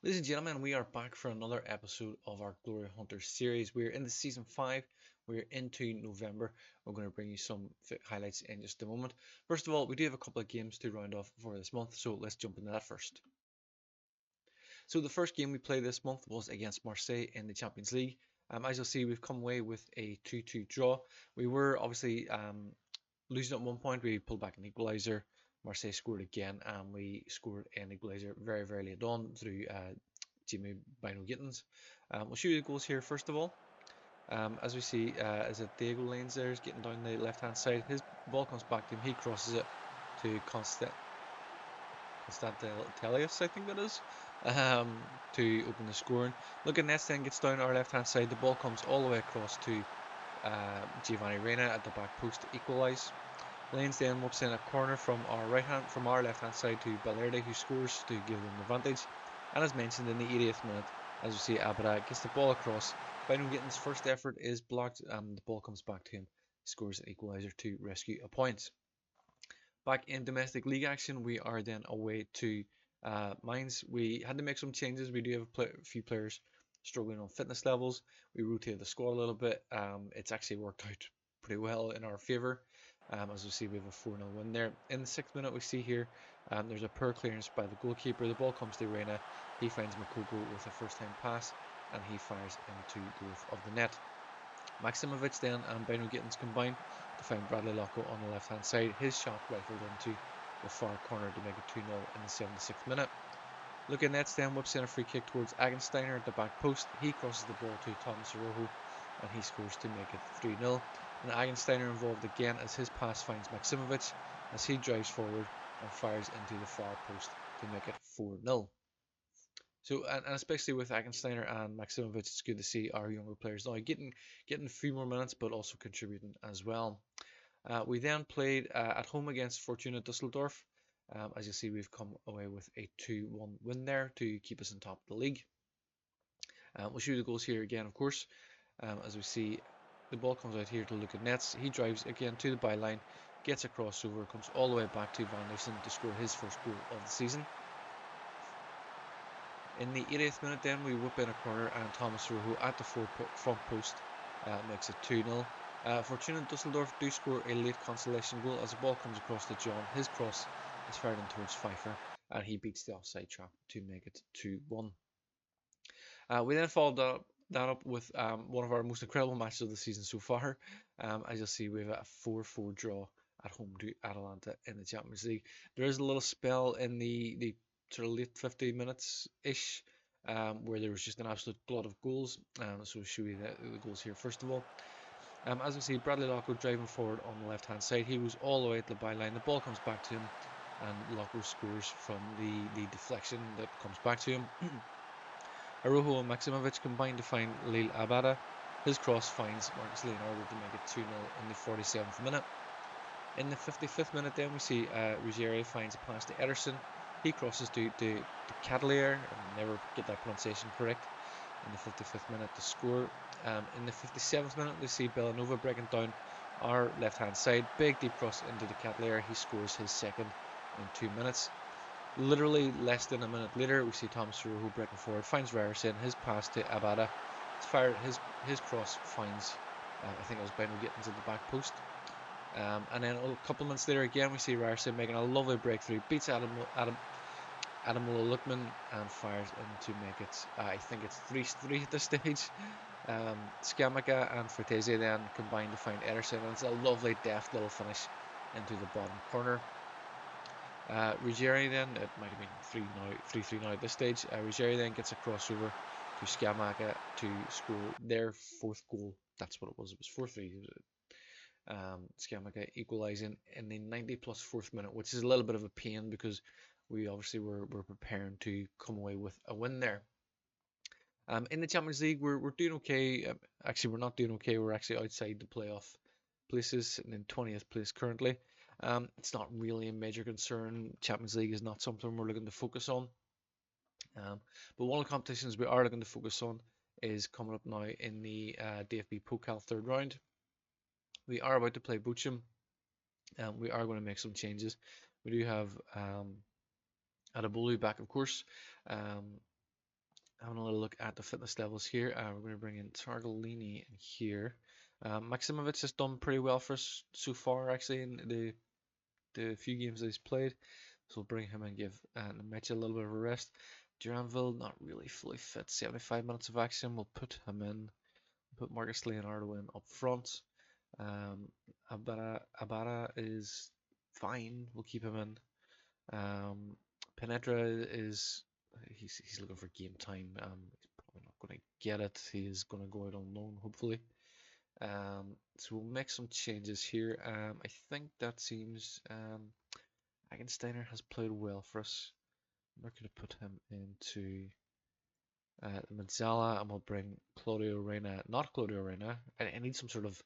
Ladies and gentlemen, we are back for another episode of our Glory Hunters series. We're in the season 5. We're into November. We're going to bring you some highlights in just a moment. First of all, we do have a couple of games to round off for this month, so let's jump into that first. So the first game we played this month was against Marseille in the Champions League. As you'll see, we've come away with a 2-2 draw. We were obviously losing at one point. We pulled back an equaliser. Marseille scored again, and we scored an equaliser very, very late on through Jimmy Bino Gittins. We'll show you the goals here first of all. As we see, is it Diego Lanes there is getting down the left hand side. His ball comes back to him. He crosses it to Constantelius, I think that is, to open the scoring. Look at Nets then gets down our left hand side. The ball comes all the way across to Giovanni Reina at the back post to equalise. Lanes then whips in a corner from our left hand side to Valverde, who scores to give them the advantage. And as mentioned in the 80th minute, as we see, Abada gets the ball across. Bino Gittin's first effort is blocked, and the ball comes back to him. He scores an equaliser to rescue a point. Back in domestic league action, we are then away to Mainz. We had to make some changes. We do have a few players struggling on fitness levels. We rotated the squad a little bit. It's actually worked out pretty well in our favour. As we see, we have a 4-0 win there. In the 6th minute, we see here there's a poor clearance by the goalkeeper. The ball comes to Reina. He finds Makoko with a first-time pass, and he fires into the roof of the net. Maximovic then and Bino Gittins combine to find Bradley Locko on the left-hand side. His shot rifled into the far corner to make it 2-0 in the 76th minute. Luka Nets then whips in a free kick towards Agensteiner at the back post. He crosses the ball to Thomas Arojo, and he scores to make it 3-0. And Agensteiner involved again as his pass finds Maximovic as he drives forward and fires into the far post to make it 4-0. So, and especially with Agensteiner and Maximovic, it's good to see our younger players now getting a few more minutes, but also contributing as well. We then played at home against Fortuna Dusseldorf. As you see, we've come away with a 2-1 win there to keep us on top of the league. We'll show you the goals here again, of course. As we see, the ball comes out here to look at Nets. He drives again to the byline, gets a crossover, comes all the way back to Van Nuysen to score his first goal of the season. In the 80th minute then, we whip in a corner and Thomas Rojo at the front post makes it 2-0. Fortuna Dusseldorf do score a late consolation goal as the ball comes across to John. His cross is fired in towards Pfeiffer and he beats the offside trap to make it 2-1. We then followed that up with one of our most incredible matches of the season so far. As you'll see, we have a 4-4 draw at home to Atalanta in the Champions League. There is a little spell in the sort of late 50 minutes ish where there was just an absolute glut of goals. So we'll show you the goals here first of all. As we see, Bradley Locko driving forward on the left hand side. He was all the way at the byline. The ball comes back to him and Locko scores from the deflection that comes back to him. Arojo and Maximovic combine to find Lil Abada. His cross finds Marcus Leonardo to make it 2-0 in the 47th minute. In the 55th minute then we see Ruggieri finds a pass to Ederson. He crosses to Catalier, I never get that pronunciation correct, in the 55th minute to score. In the 57th minute we see Bellanova breaking down our left hand side. Big deep cross into the Catalier. He scores his second in 2 minutes. Literally less than a minute later, we see Thomas Rojo breaking forward, finds Ryerson, his pass to Abada. It's fired, his cross finds, I think it was Bino Gittins at the back post. And then a couple of minutes later again, we see Ryerson making a lovely breakthrough, beats Ademola Lookman and fires in to make it, I think it's 3-3 at this stage. Scamaca and Fortese then combine to find Ederson, and it's a lovely deft little finish into the bottom corner. Ruggieri then, it might have been 3-3 now at this stage. Ruggieri then gets a crossover to Scamaca to score their fourth goal. That's what it was. It was 4-3. Scamaca equalising in the 90 plus 4th minute, which is a little bit of a pain because we obviously were preparing to come away with a win there. In the Champions League, we're doing okay. Actually, we're not doing okay. We're actually outside the playoff places, and in 20th place currently. It's not really a major concern. Champions League is not something we're looking to focus on. But one of the competitions we are looking to focus on is coming up now in the DFB Pokal third round. We are about to play Bochum. We are going to make some changes. We do have Adabolu back, of course. Having a little look at the fitness levels here. We're going to bring in Targolini in here. Maximovic has done pretty well for us so far, actually, in the few games that he's played. So we'll bring him and give Nemecha a little bit of a rest. Duranville, not really fully fit. 75 minutes of action. We'll put him in. Put Marcus Leonardo in up front. Abara is fine. We'll keep him in. Penetra is he's looking for game time. He's probably not going to get it. He's going to go out on loan, hopefully. So we'll make some changes here. I think that seems Agensteiner has played well for us. We're going to put him into Mazzala, and we'll bring Claudio Reyna. Not Claudio Reyna. I need some sort of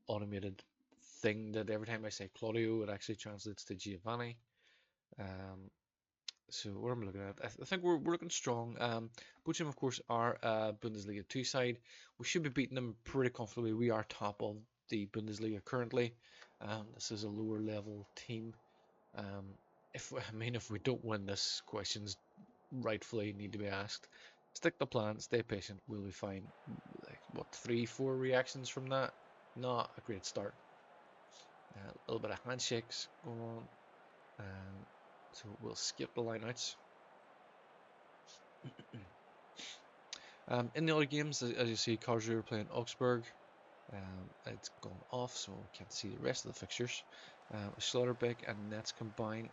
automated thing that every time I say Claudio, it actually translates to Giovanni. So what am I looking at? I think we're looking strong. Bochum, of course, are a Bundesliga 2 side. We should be beating them pretty comfortably. We are top of the Bundesliga currently. This is a lower level team. If we don't win this, questions rightfully need to be asked. Stick to the plan, stay patient, we'll be fine. Like, what, 3-4 reactions from that? Not a great start. A little bit of handshakes going on. So we'll skip the lineouts. In the other games, as you see, Karlsruhe are playing Augsburg. It's gone off, so we can't see the rest of the fixtures. Schlotterbeck and Nets combine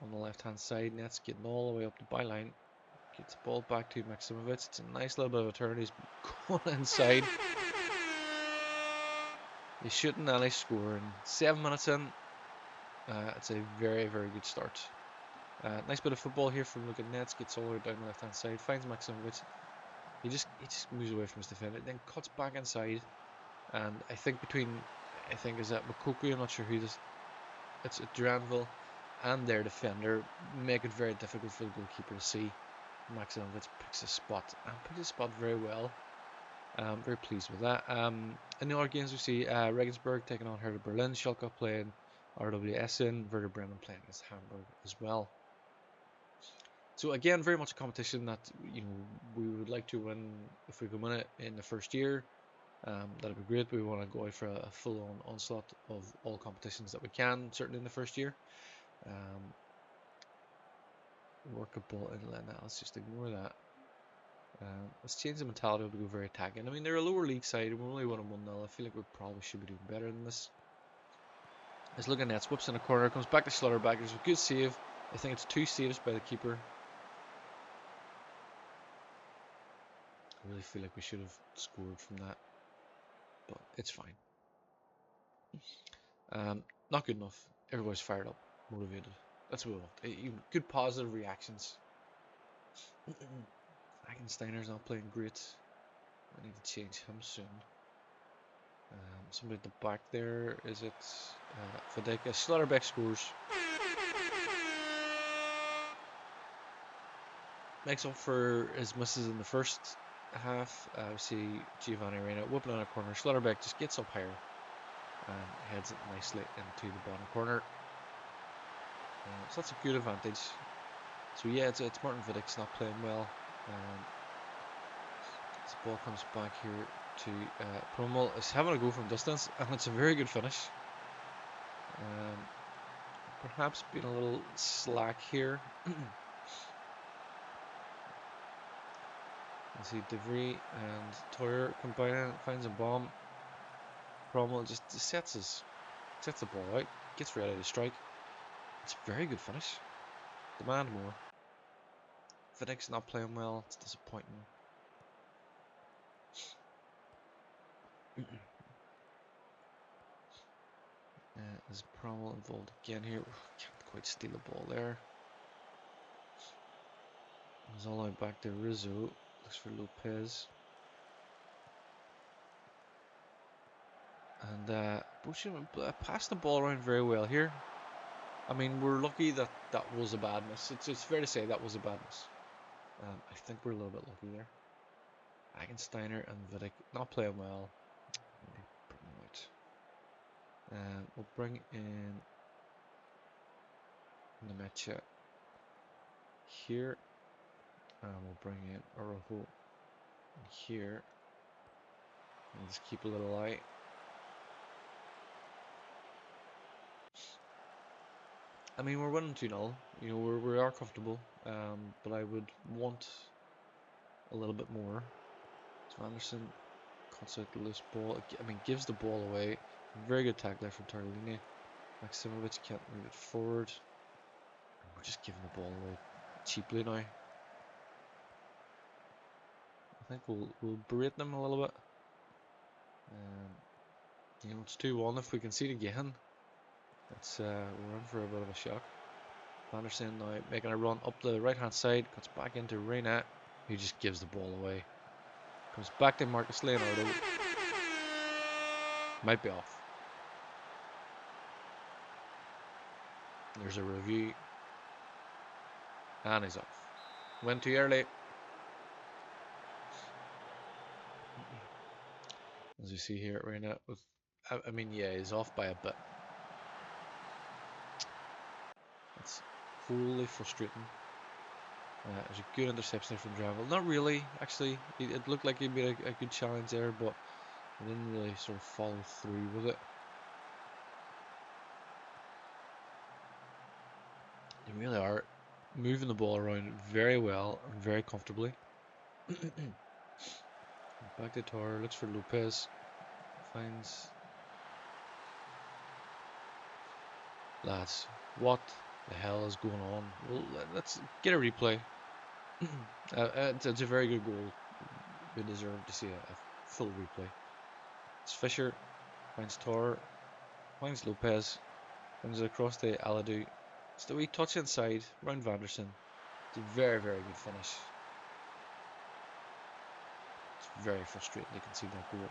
on the left-hand side. Nets getting all the way up the byline. Gets the ball back to Maximovic. It's a nice little bit of a turn. He's going inside. He's shooting and he's scoring. 7 minutes in. It's a very, very good start. Nice bit of football here from looking Nets. Gets all the way down the left-hand side. Finds Maximovic. He just moves away from his defender. Then cuts back inside. And I think is that Makoku, I'm not sure who this. It's Duranville and their defender make it very difficult for the goalkeeper to see. Maximovic picks a spot and picks a spot very well. Very pleased with that. In the other games we see Regensburg taking on Hertha Berlin, Schalke playing RW Essen, Werder Bremen playing against Hamburg as well. So again, very much a competition that we would like to win. If we can win it in the first year, that'd be great. We want to go out for a full-on onslaught of all competitions that we can, certainly in the first year. Workable inlet. Now let's just ignore that. Let's change the mentality to go very attacking. I mean, they're a lower league side. We're only 1-1 0. I feel like we probably should be doing better than this. Let's look at Nets. Whips in a corner. Comes back to Schlotterbeck. There's a good save. I think it's 2 saves by the keeper. I really feel like we should have scored from that, but it's fine. Not good enough. Everybody's fired up, motivated. That's what we want. Good positive reactions. Agensteiner's not playing great. I need to change him soon. Somebody at the back there. Is it Fadeka? Schlotterbeck scores. Makes up for his misses in the first half. We see Giovanni Reyna whipping on a corner. Schlotterbeck just gets up higher and heads it nicely into the bottom corner. So that's a good advantage. So yeah, it's Martin Vidic's not playing well. This ball comes back here to Promel. Is having a go from distance, and it's a very good finish. Perhaps being a little slack here. You see DeVries and Toyer combining, finds a bomb. Promel just sets the ball out, gets ready to strike. It's a very good finish. Demand more. Vidic's not playing well. It's disappointing. Is Promel involved again here? Can't quite steal the ball there. It's all the way back to Rizzo. Looks for Lopez. And Bushman passed the ball around very well here. I mean, we're lucky that was a bad miss. It's fair to say that was a bad miss. I think we're a little bit lucky there. Agensteiner and Vidic not playing well. We'll bring in Nemecha here. And we'll bring in Araujo here. And just keep a little eye. I mean, we're winning 2-0. You know, we are comfortable. But I would want a little bit more. So Anderson cuts out the loose ball. I mean, gives the ball away. Very good tackle there from Tarlini. Maximovic can't move it forward. We're just giving the ball away cheaply now. I think we'll berate them a little bit. You know, it's 2-1. If we concede again, it's we're in for a bit of a shock. Anderson now making a run up the right hand side, cuts back into Reina, who just gives the ball away. Comes back to Marcus Leonardo. Might be off. There's a review. And he's off. Went too early. As you see here, Reina with, I mean, yeah, he's off by a bit. It's wholly frustrating. There's a good interception from Dravel. Not really, actually. It looked like he made a good challenge there, but he didn't really sort of follow through with it. They really are moving the ball around very well and very comfortably. Back to Tor, looks for Lopez. Finds... Lads, what the hell is going on? Well, let's get a replay. It's a very good goal. We deserve to see a full replay. It's Fisher, finds Tor, finds Lopez, finds it across to Aladu. It's the wee touch inside, round Vanderson. It's a very, very good finish. It's very frustrating to concede that goal.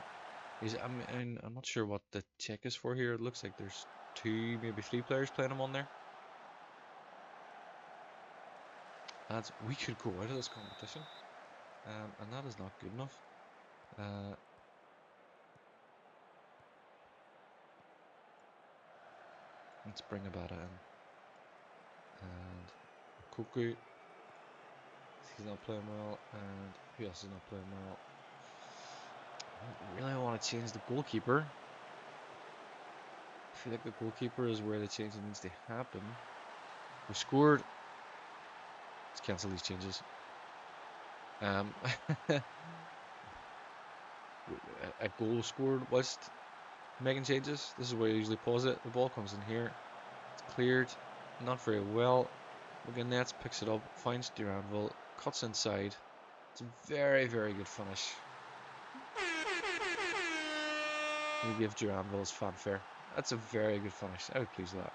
I'm not sure what the check is for here. It looks like there's 2, maybe 3 players playing him on there. We could go out of this competition, and that is not good enough. Let's bring Abada in. And Koku, he's not playing well, and who else is not playing well? I don't really want to change the goalkeeper. I feel like the goalkeeper is where the change needs to happen. We scored. Let's cancel these changes. A goal scored whilst making changes. This is where I usually pause it. The ball comes in here. It's cleared. Not very well. Nets picks it up, finds Duranville, cuts inside. It's a very, very good finish. We give Duranville his fanfare. That's a very good finish. I was pleased with that.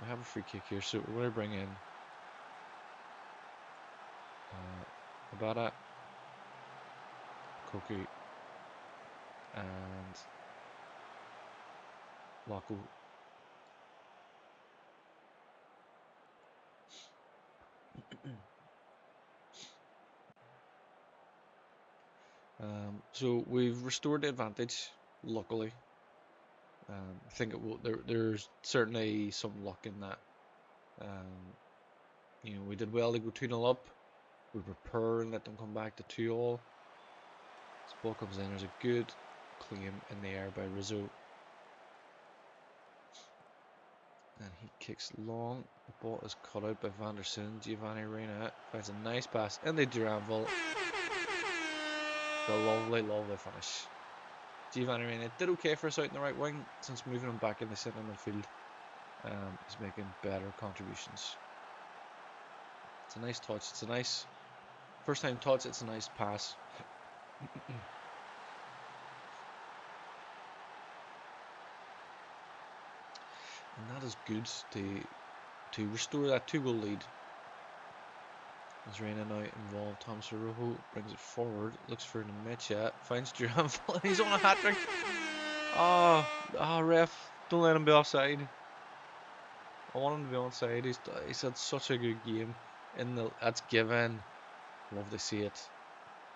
We have a free kick here, so we're going to bring in Abada, Korky, and Laco. So we've restored the advantage, luckily. I think it will. There's certainly some luck in that. You know, we did well to go 2-0 up. We prepare and let them come back to 2-all. This ball comes in. There's a good claim in the air by Rizzo. And he kicks long. The ball is cut out by Vanderson. Giovanni Reina finds a nice pass in the Duranville. The lovely, lovely finish. Giovanni Reina did okay for us out in the right wing. Since moving him back in the centre midfield, he's making better contributions. It's a nice touch. It's a nice first time touch. It's a nice pass. And that is good to restore that 2-goal lead. As Reina now involved, Thomas Rojo brings it forward, looks for Nemecha, finds Duranville, and he's on a hat-trick. Ref, don't let him be offside. I want him to be onside. He's had such a good game. That's given. Love to see it.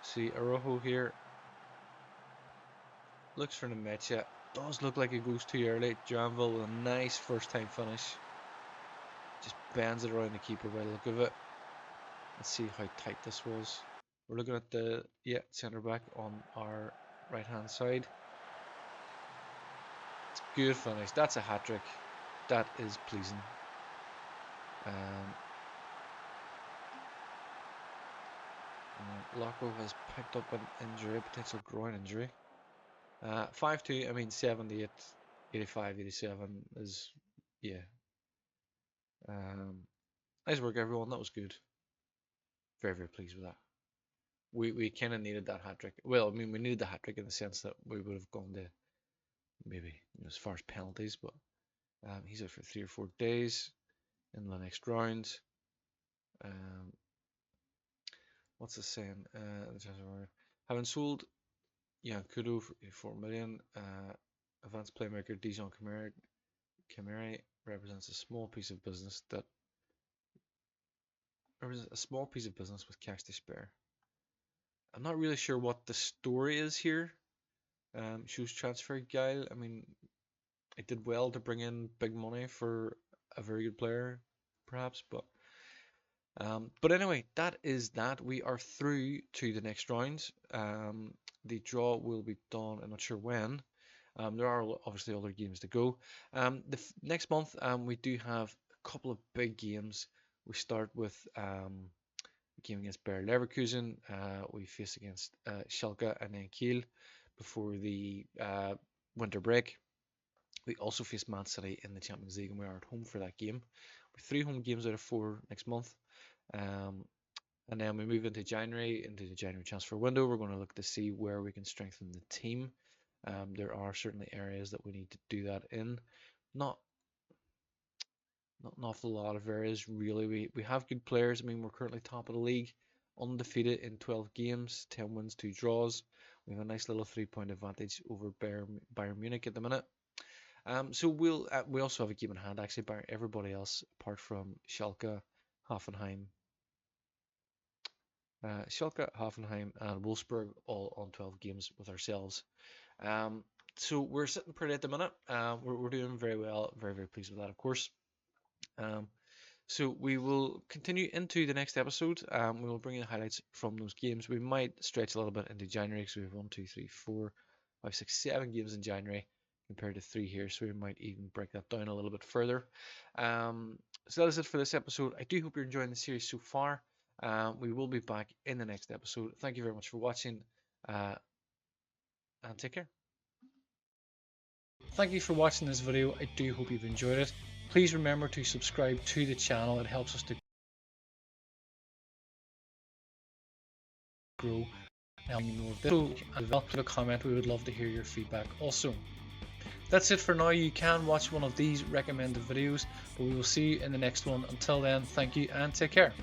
See Araujo here. Looks for Nemecha. Does look like it goes too early. Duranville with a nice first time finish. Just bends it around the keeper by the look of it. Let's see how tight this was. We're looking at the centre back on our right hand side. It's a good finish. That's a hat trick. That is pleasing. Loco has picked up an injury, a potential groin injury. 5-2, I mean 78, 85, 87 is, yeah. Nice work everyone, that was good. Very, very pleased with that. We kind of needed that hat trick. Well, I mean, we needed the hat trick in the sense that we would have gone to maybe as far as penalties, but he's out for 3 or 4 days in the next round. What's the saying? Having sold Kudo for 4 million, advanced playmaker Dijon Camere represents a small piece of business with cash to spare. I'm not really sure what the story is here. Shows transfer guile. I mean, it did well to bring in big money for a very good player, perhaps, but anyway, that is that. We are through to the next round. The draw will be done, I'm not sure when. There are obviously other games to go. Next month, we do have a couple of big games. We start with a game against Bayer Leverkusen. We face against Schalke and then Kiel before the winter break. We also face Man City in the Champions League, and we are at home for that game. With 3 home games out of 4 next month. And then we move into the January transfer window. We're going to look to see where we can strengthen the team. There are certainly areas that we need to do that in. Not an awful lot of areas really. We have good players. I mean, we're currently top of the league, undefeated in 12 games, 10 wins, 2 draws. We have a nice little 3-point advantage over Bayern Munich at the minute. So we also have a game in hand actually by everybody else apart from Schalke, Hoffenheim, and Wolfsburg, all on 12 games with ourselves. So we're sitting pretty at the minute. We're doing very well. Very, very pleased with that, of course. So we will continue into the next episode. We will bring you highlights from those games. We might stretch a little bit into January because we have 1, 2, 3, 4, 5, 6, 7 games in January compared to 3 here. So we might even break that down a little bit further. So that is it for this episode. I do hope you're enjoying the series so far. We will be back in the next episode. Thank you very much for watching, and take care. Thank you for watching this video. I do hope you've enjoyed it. Please remember to subscribe to the channel. It helps us to grow. And leave a comment. We would love to hear your feedback also. That's it for now. You can watch one of these recommended videos, but we will see you in the next one. Until then, thank you and take care.